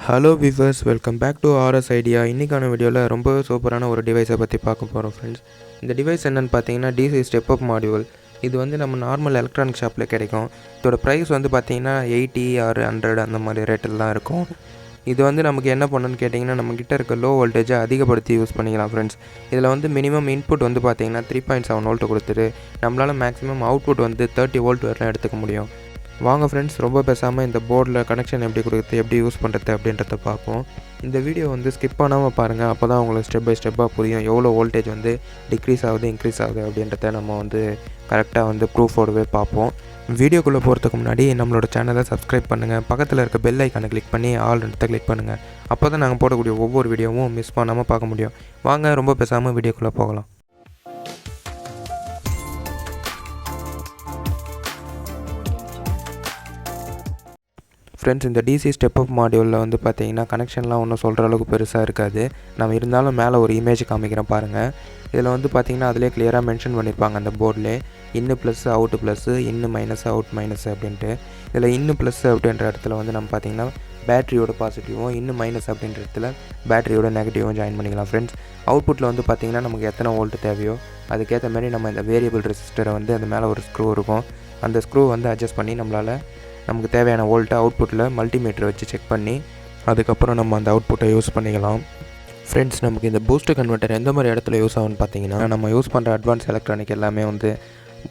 Hello viewers, welcome back to RS idea. இன்றைக்கான வீடியோவில் ரொம்ப சூப்பரான ஒரு டிவைஸை பற்றி பார்க்க போகிறோம் ஃப்ரெண்ட்ஸ். இந்த டிவைஸ் என்னென்னு பார்த்தீங்கன்னா டிசி ஸ்டெப் அப் மாடியூல். இது வந்து நம்ம நார்மல் எலக்ட்ரானிக் ஷாப்பில் கிடைக்கும். இதோட ப்ரைஸ் வந்து பார்த்தீங்கன்னா 80 ஆர் 100 அந்த மாதிரி ரேட்டில் தான் இருக்கும். இது வந்து நமக்கு என்ன பண்ணுன்னு கேட்டிங்கன்னா, நம்மக்கிட்ட இருக்க லோ வோல்டேஜை அதிகப்படுத்தி யூஸ் பண்ணிக்கலாம் ஃப்ரெண்ட்ஸ். இதில் வந்து மினிமம் இன்புட் வந்து பார்த்தீங்கன்னா 3.7 வோல்ட் கொடுத்துட்டு நம்மளால் மேக்ஸிமம் அவுட்புட் வந்து 30 வோல்ட் வரலாம் எடுத்துக்க முடியும். வாங்க ஃப்ரெண்ட்ஸ், ரொம்ப பேசாமல் இந்த போர்டில் கனெக்ஷன் எப்படி கொடுக்குறது, எப்படி யூஸ் பண்ணுறது அப்படின்றத பார்ப்போம். இந்த வீடியோ வந்து ஸ்கிப் பண்ணாமல் பாருங்கள். அப்போ தான் உங்களுக்கு ஸ்டெப் பை ஸ்டெப்பாக புரியும் எவ்வளோ வோல்டேஜ் வந்து டிக்ரீஸ் ஆகுது இன்க்ரீஸ் ஆகுது அப்படின்றத நம்ம வந்து கரெக்டாக வந்து ப்ரூஃபோடவே பார்ப்போம். வீடியோக்குள்ளே போகிறதுக்கு முன்னாடி நம்மளோட சேனலை சப்ஸ்கிரைப் பண்ணுங்கள். பக்கத்தில் இருக்க பெல் ஐக்கானை கிளிக் பண்ணி ஆல் இடத்த கிளிக் பண்ணுங்கள். அப்போ தான் நாங்கள் போடக்கூடிய ஒவ்வொரு வீடியோவும் மிஸ் பண்ணாமல் பார்க்க முடியும். வாங்க ரொம்ப பேசாமல் வீடியோக்குள்ளே போகலாம். ஃப்ரெண்ட்ஸ், இந்த டிசி ஸ்டெப் அப் மாடியூலில் வந்து பார்த்தீங்கன்னா கனெக்ஷன்லாம் ஒன்றும் சொல்கிற அளவுக்கு பெருசாக இருக்காது. நம்ம இருந்தாலும் மேலே ஒரு இமேஜ் காமிக்கிறேன் பாருங்கள். இதில் வந்து பார்த்திங்கன்னா அதிலே கிளியராக மென்ஷன் பண்ணியிருப்பாங்க அந்த போர்டிலே, இன்னு ப்ளஸ் அவுட்டு ப்ளஸ்ஸு, இன்னு மைனஸ் அவுட் மைனஸ் அப்படின்ட்டு. இதில் இன்னு ப்ளஸ் அப்படின்ற இடத்துல வந்து நம்ம பார்த்திங்கன்னா பேட்டரியோட பாசிட்டிவும், இன்னு மைனஸ் அப்படின்ற இடத்துல பேட்டரியோட நெகட்டிவும் ஜாயின் பண்ணிக்கலாம் ஃப்ரெண்ட்ஸ். அவுட்புட்டில் வந்து பார்த்திங்கன்னா நமக்கு எத்தனை வோல்ட் தேவையோ அதுக்கேற்ற மாதிரி நம்ம இந்த வேரியபிள் ரெசிஸ்டரை வந்து அந்த மேலே ஒரு ஸ்க்ரூ இருக்கும். அந்த ஸ்க்ரூ வந்து அட்ஜஸ்ட் பண்ணி நம்மளால் நமக்கு தேவையான வோல்ட்டை அவுட்புட்டில் மல்டிமீட்டர் வச்சு செக் பண்ணி அதுக்கப்புறம் நம்ம அந்த அவுட்புட்டை யூஸ் பண்ணிக்கலாம். ஃப்ரெண்ட்ஸ், நமக்கு இந்த பூஸ்ட் கன்வெர்ட்டர் எந்த மாதிரி இடத்துல யூஸ் ஆகும்னு பார்த்தீங்கன்னா, நம்ம யூஸ் பண்ணுற அட்வான்ஸ் எலக்ட்ரானிக் எல்லாமே வந்து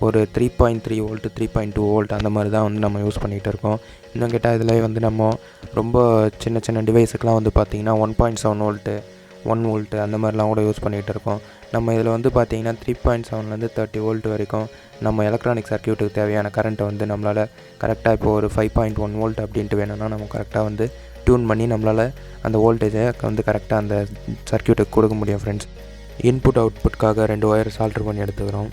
ஒரு 3.3 வோல்ட் 3.2 வோல்ட் அந்த மாதிரி தான் வந்து நம்ம யூஸ் பண்ணிகிட்டு இருக்கோம். இன்னும் கேட்டால் இதில் வந்து நம்ம ரொம்ப சின்ன சின்ன டிவைஸுக்கெலாம் வந்து பார்த்திங்கன்னா 1.7 வோல்ட்டு 1 வோல்ட்டு அந்த மாதிரிலாம் கூட யூஸ் பண்ணிகிட்டு இருக்கோம். நம்ம இதில் வந்து பார்த்திங்கன்னா 3.7லேருந்து 30 வோல்ட் வரைக்கும் நம்ம எலக்ட்ரானிக் சர்க்யூட்டுக்கு தேவையான கரண்ட்டை வந்து நம்மளால் கரெக்டாக இப்போ ஒரு 5.1 வோல்ட் அப்படின்ட்டு வேணும்னா நம்ம கரெக்டாக வந்து டியூன் பண்ணி நம்மளால் அந்த வோல்டேஜை வந்து கரெக்டாக அந்த சர்க்யூட்டுக்கு கொடுக்க முடியும் ஃப்ரெண்ட்ஸ். இன்புட் அவுட்புட்காக 2 ஒயர் சால்டர் பண்ணி எடுத்துக்கிறோம்.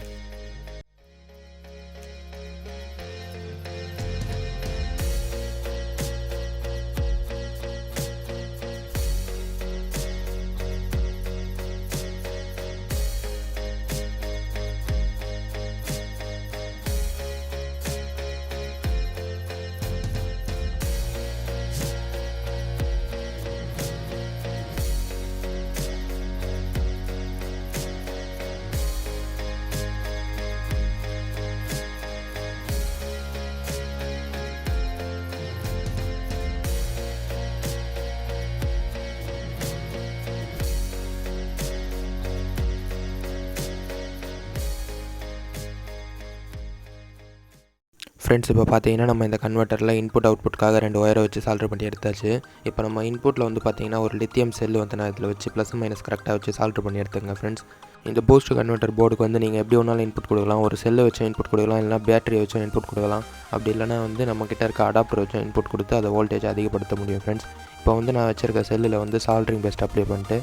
ஃப்ரெண்ட்ஸ், இப்போ பார்த்தீங்கன்னா நம்ம இந்த கன்வெர்ட்டரில் இன்புட் அவுட்புட்காக 2 ஒயரை வச்சு சால்டர் பண்ணி எடுத்தாச்சு. இப்போ நம்ம இன்புட்டில் வந்து பார்த்திங்கன்னா ஒரு லித்தியம் செல்லு வந்து நான் இதில் வச்சு ப்ளஸ் மைனஸ் கரெக்டாக வச்சு சால்டர் பண்ணி எடுத்துங்க ஃப்ரெண்ட்ஸ். இந்த பூஸ்ட் கன்வெர்ட்டர் போர்டுக்கு வந்து நீங்கள் எப்படி ஒன்றாலும் இன்புட் கொடுக்கலாம். ஒரு செல்லை வச்சு இன்புட் கொடுக்கலாம், இல்லைனா பேட்டரி வச்சு இன்புட் கொடுக்கலாம். அப்படி இல்லைனா வந்து நம்மக்கிட்ட இருக்க அடாப்டர் வச்சு இன்புட் கொடுத்து அதை வோல்டேஜ் அதிகப்படுத்த முடியும் ஃப்ரெண்ட்ஸ். இப்போ வந்து நான் வச்சுருக்க செல்லில் வந்து சால்ட்ரிங் பேஸ்ட் அப்ளை பண்ணிட்டு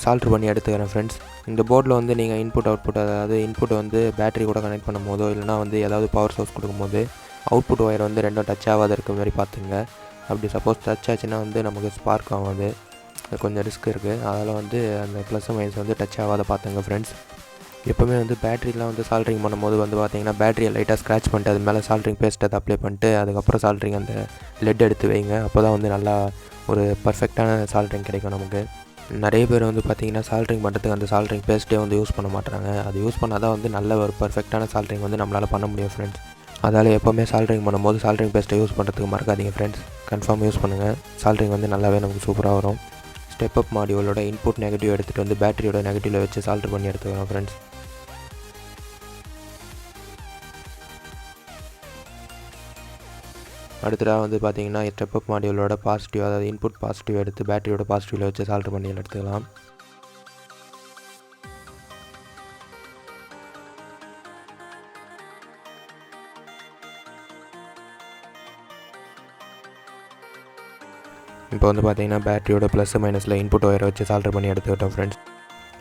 சால்ட்ரு பண்ணி எடுத்துக்கிறேன் ஃப்ரெண்ட்ஸ். இந்த போர்டில் வந்து நீங்கள் இன்புட் அவுட்புட், அதாவது இன்புட் வந்து பேட்டரி கூட கனெக்ட் பண்ணும் போதோ இல்லைனா வந்து ஏதாவது பவர் சோர்ஸ் கொடுக்கும்போது அவுட்புட் ஒயர் வந்து ரெண்டும் டச் ஆகாத இருக்க மாதிரி பார்த்துங்க. அப்படி சப்போஸ் டச் ஆச்சுன்னா வந்து நமக்கு ஸ்பார்க் ஆகாது, கொஞ்சம் ரிஸ்க் இருக்குது. அதனால் வந்து அந்த ப்ளஸ் மைனஸ் வந்து டச் ஆகாத பார்த்துங்க ஃப்ரெண்ட்ஸ். எப்போவுமே வந்து பேட்டரிலாம் வந்து சால்ட்ரிங் பண்ணும்போது வந்து பார்த்திங்கன்னா பேட்டரியை லைட்டாக ஸ்க்ராட்ச் பண்ணிட்டு அது மேலே சால்ட்ரிங் பேஸ்ட் அதை அப்ளை பண்ணிட்டு அதுக்கப்புறம் சால்ட்ரிங் அந்த லெட் எடுத்து வைங்க. அப்போ தான் வந்து நல்லா ஒரு பர்ஃபெக்டான சால்ட்ரிங் கிடைக்கும் நமக்கு. நிறைய பேர் வந்து பார்த்திங்கன்னா சால்ட்ரிங் பண்ணுறதுக்கு அந்த சால்ட்ரிங் பேஸ்ட்டே வந்து யூஸ் பண்ண மாட்டாங்க. அது யூஸ் பண்ணால் தான் வந்து நல்ல ஒரு பர்ஃபெக்டான சால்ட்ரிங் வந்து நம்மளால் பண்ண முடியும் ஃப்ரெண்ட்ஸ். அதால் எப்போவுமே சால்ட்ரிங் பண்ணும்போது சால்ட்ரிங் பேஸ்ட்டை யூஸ் பண்ணுறதுக்கு மறக்காதீங்க ஃப்ரெண்ட்ஸ். கன்ஃபார்ம் யூஸ் பண்ணுங்கள். சால்ட்ரிங் வந்து நல்லாவே நமக்கு சூப்பராக வரும். ஸ்டெப் அப் மாடியூலோட இன்புட் நெகட்டிவ் எடுத்துகிட்டு வந்து பேட்டரியோட நெகட்டிவில் வச்சு சால்ட்ரு பண்ணி எடுத்துக்கிறோம் ஃப்ரெண்ட்ஸ். அடுத்ததாக வந்து பார்த்திங்கன்னா ஸ்டெப் அப் மாடியூலோட பாசிட்டிவ், அதாவது இன்புட் பாசிட்டிவ் எடுத்து பேட்டரியோட பாசிட்டிவில் வச்சு சால்ட்ரு பண்ணி எடுத்துக்கலாம். இப்போ வந்து பார்த்திங்கன்னா பேட்டரியோட ப்ளஸ் மைனஸில் இன்புட் ஒயரை வச்சு சால்டர் பண்ணி எடுத்துக்கிட்டோம் ஃப்ரெண்ட்ஸ்.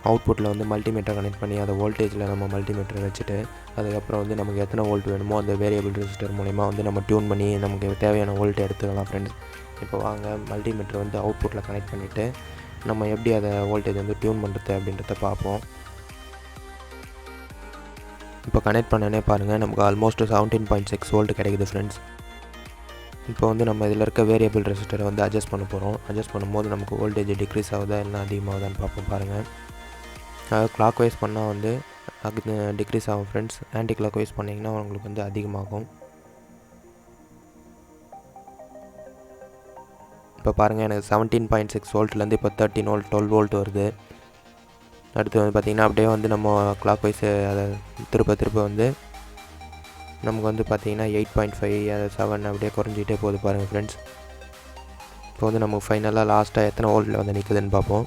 அவுட்புட்டில் வந்து மல்டிமீட்டர் கனெக்ட் பண்ணி அதை வோல்டேஜில் நம்ம மல்டிமீட்டர் வச்சுட்டு அதுக்கப்புறம் வந்து நமக்கு எத்தனை வோல்ட் வேணுமோ அந்த வேரியபிள் ரெசிஸ்டர் மூலிமா வந்து நம்ம டியூன் பண்ணி நமக்கு தேவையான வோல்ட் எடுத்துக்கலாம் ஃப்ரெண்ட்ஸ். இப்போ வாங்க மல்டிமீட்டர் வந்து அவுட்புட்டில் கனெக்ட் பண்ணிவிட்டு நம்ம எப்படி அதை வோல்டேஜ் வந்து டியூன் பண்ணுறது அப்படின்றத பார்ப்போம். இப்போ கனெக்ட் பண்ணனே பாருங்கள், நமக்கு ஆல்மோஸ்ட் 17.6 வோல்ட் கிடைக்குது ஃப்ரெண்ட்ஸ். இப்போ வந்து நம்ம இதில் இருக்க வேரியபிள் ரெசிஸ்டரை வந்து அட்ஜஸ்ட் பண்ண போகிறோம். அட்ஜஸ்ட் பண்ணும்போது நமக்கு வோல்டேஜ் டிக்ரீஸ் ஆகுதா இல்லை அதிகமாகுதான்னு பார்ப்போம் பாருங்கள். அதாவது கிளாக் வைஸ் பண்ணால் வந்து அது டிக்ரீஸ் ஆகும் ஃப்ரெண்ட்ஸ். ஆன்டி கிளாக் வைஸ் பண்ணிங்கன்னா உங்களுக்கு வந்து அதிகமாகும். இப்போ பாருங்கள், எனக்கு 17.6 வோல்ட்லேருந்து இப்போ 13 வோல்ட் 12 வோல்ட் வருது. அடுத்து வந்து பார்த்திங்கன்னா அப்படியே வந்து நம்ம கிளாக் வைஸ் அதை திருப்ப வந்து நமக்கு வந்து பார்த்திங்கன்னா 8.5 7 அப்படியே குறைஞ்சிக்கிட்டே போகுது பாருங்கள் ஃப்ரெண்ட்ஸ். இப்போ வந்து நமக்கு ஃபைனலாக லாஸ்ட்டாக எத்தனை வோல்ட்டில் வந்து நிற்குதுன்னு பார்ப்போம்.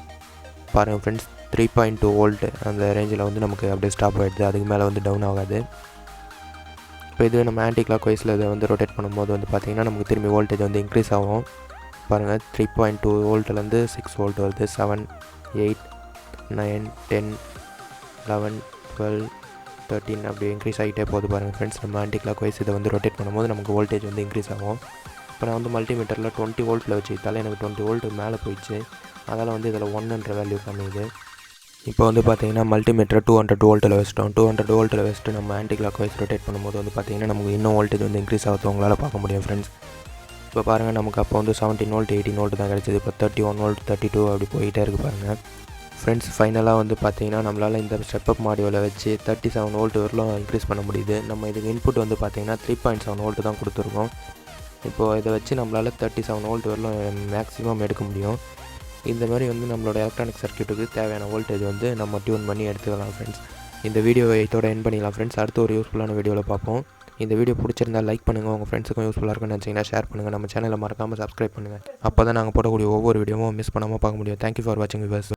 பாருங்கள் ஃப்ரெண்ட்ஸ், 3.2 வோல்ட் அந்த ரேஞ்சில் வந்து நமக்கு அப்படியே ஸ்டாப் ஆகிடுது. அதுக்கு மேலே வந்து டவுன் ஆகாது. இப்போ இது நம்ம ஆன்டி கிளாக் வைஸில் இதை வந்து ரொட்டேட் பண்ணும்போது வந்து பார்த்திங்கன்னா நமக்கு திரும்பி வோல்டேஜ் வந்து இன்க்ரீஸ் ஆகும். பாருங்கள், 3.2 வோல்ட்லேருந்து 6 வோல்ட் வருது. 7 8 9 10 11 12 13 அப்படி இன்க்ரீஸ் ஆகிட்டே போகுது பாருங்கள் ஃப்ரெண்ட்ஸ். நம்ம ஆன்டி கிளாக் வைஸ் இதை வந்து ரொட்டேட் பண்ணும்போது நமக்கு வோல்டேஜ் வந்து இன்க்ரீஸ் ஆகும். இப்போ நான் வந்து மல்டிமீட்டரில் 20 வோல்ட்டில் வச்சுக்கிட்டாலே எனக்கு 20 வோல்ட் மேலே போயிடுச்சு. அதால் வந்து இதில் 1ன்ற வேல்யூ காமிது. இப்போ வந்து பார்த்திங்கன்னா மல்டிமீட்டர் 200 வோல்ட்டில் வச்சிட்டோம். 200 வோல்ட்டில் வச்சுட்டு நம்ம ஆன்டி கிளாக் வைஸ் ரொட்டேட் பண்ணும்போது வந்து பார்த்திங்கன்னா நமக்கு இன்னும் வோல்டேஜ் வந்து இன்க்ரீஸ் ஆகுது உங்களால் பார்க்க முடியும் ஃப்ரெண்ட்ஸ். இப்போ பாருங்கள், நமக்கு அப்போ வந்து 17 வோல்ட் 18 வோல்ட் தான் கிடச்சிது. இப்போ 31 வோல்ட் 32 அப்படி போயிட்டே இருக்குது பாருங்கள் ஃப்ரெண்ட்ஸ். ஃபைனலாக வந்து பார்த்திங்கன்னா நம்மளால் இந்த ஸ்டெப்அப் மாடியூலை வச்சு 37 வோல்ட் வரலும் இன்க்ரீஸ் பண்ண முடியுது. நம்ம இதுக்கு இன்புட் வந்து பார்த்திங்கன்னா 3.7 வோல்ட் தான் கொடுத்துருக்கோம். இப்போது இதை வச்சு நம்மளால் 37 வோல்ட் வரலும் மேக்ஸிமம் எடுக்க முடியும். இந்த மாதிரி வந்து நம்மளோட எலக்ட்ரானிக் சர்க்யூட்டுக்கு தேவையான வோல்டேஜ் வந்து நம்ம டியூன் பண்ணி எடுத்துக்கலாம் ஃப்ரெண்ட்ஸ். இந்த வீடியோவை இதோட எண்ட் பண்ணிக்கலாம் ஃப்ரெண்ட்ஸ். அடுத்து ஒரு யூஸ்ஃபுல்லான வீடியோவில் பார்ப்போம். இந்த வீடியோ பிடிச்சிருந்தால் லைக் பண்ணுங்கள். உங்கள் ஃப்ரெண்ட்ஸுக்கும் யூஸ்ஃபுல்லாக இருக்குன்னு நினச்சிங்கன்னா ஷேர் பண்ணுங்கள். நம்ம சேனலை மறக்காமல் சப்ஸ்கிரைப் பண்ணுங்கள். அப்போ தான் நாங்கள் போடக்கூடிய ஒவ்வொரு வீடியோவும் மிஸ் பண்ணாமல் பார்க்க முடியும். தேங்க்யூ ஃபார் வாட்சிங் வியூவர்ஸ்.